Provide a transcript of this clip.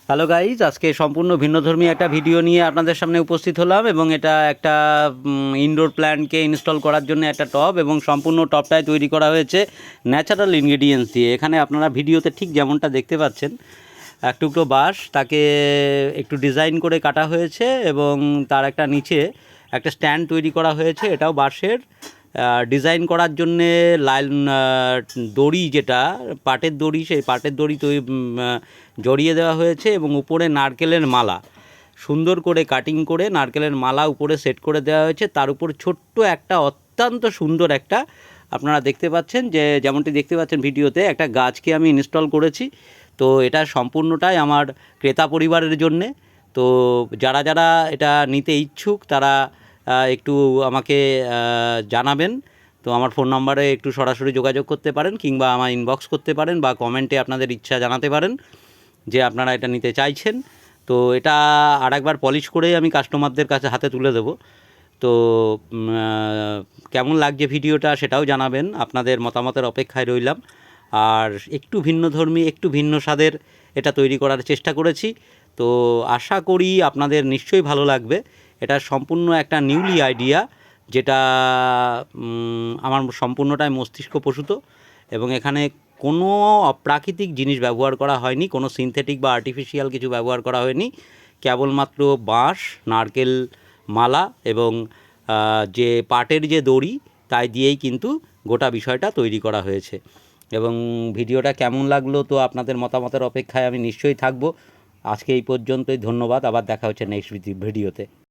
Hello guys, আজকে সম্পূর্ণ ভিন্নধর্মী একটা ভিডিও নিয়ে আপনাদের সামনে উপস্থিত হলাম এবং এটা একটা ইনডোর প্ল্যান্টকে ইনস্টল করার জন্য একটা টব এবং সম্পূর্ণ টবটাই তৈরি করা হয়েছে ন্যাচারাল ইনগ্রেডিয়েন্টস দিয়ে। এখানে আপনারা ভিডিওতে ঠিক যেমনটা দেখতে পাচ্ছেন, এক টুকরো বাঁশ তাকে একটু ডিজাইন করে কাটা হয়েছে এবং তার একটা নিচে একটা স্ট্যান্ড তৈরি করা হয়েছে, এটাও বাঁশের। ডিজাইন করার জন্যে লাইন দড়ি, যেটা পাটের দড়ি, সেই পাটের দড়ি জড়িয়ে দেওয়া হয়েছে এবং উপরে নারকেলের মালা সুন্দর করে কাটিং করে নারকেলের মালা উপরে সেট করে দেওয়া হয়েছে। তার উপর ছোট্ট একটা অত্যন্ত সুন্দর একটা, আপনারা দেখতে পাচ্ছেন যে যেমনটি দেখতে পাচ্ছেন ভিডিওতে, একটা গাছকে আমি ইনস্টল করেছি। তো এটা সম্পূর্ণটাই আমার ক্রেতা পরিবারের জন্যে। তো যারা যারা এটা নিতে ইচ্ছুক তারা একটু আমাকে জানাবেন। তো আমার ফোন নাম্বারে একটু সরাসরি যোগাযোগ করতে পারেন, কিংবা আমার ইনবক্স করতে পারেন, বা কমেন্টে আপনাদের ইচ্ছা জানাতে পারেন যে আপনারা এটা নিতে চাইছেন। তো এটা আরেকবার পলিশ করেই আমি কাস্টমারদের কাছে হাতে তুলে দেবো। তো কেমন লাগছে ভিডিওটা সেটাও জানাবেন, আপনাদের মতামতের অপেক্ষায় রইলাম। আর একটু ভিন্নধর্মী, একটু ভিন্ন স্বাদের এটা তৈরি করার চেষ্টা করেছি। তো আশা করি আপনাদের নিশ্চয়ই ভালো লাগবে। এটা সম্পূর্ণ একটা নিউলি আইডিয়া, যেটা আমার সম্পূর্ণটাই মস্তিষ্কপ্রসূত এবং এখানে কোনো অপ্রাকৃতিক জিনিস ব্যবহার করা হয়নি, কোনো সিনথেটিক বা আর্টিফিশিয়াল কিছু ব্যবহার করা হয়নি। কেবলমাত্র বাঁশ, নারকেল মালা এবং যে পাটের যে দড়ি, তাই দিয়েই কিন্তু গোটা বিষয়টা তৈরি করা হয়েছে। এবং ভিডিওটা কেমন লাগলো তো আপনাদের মতামতের অপেক্ষায় আমি নিশ্চয়ই থাকবো। আজকে এই পর্যন্তই, ধন্যবাদ। আবার দেখা হচ্ছে নেক্সট ভিডিওতে।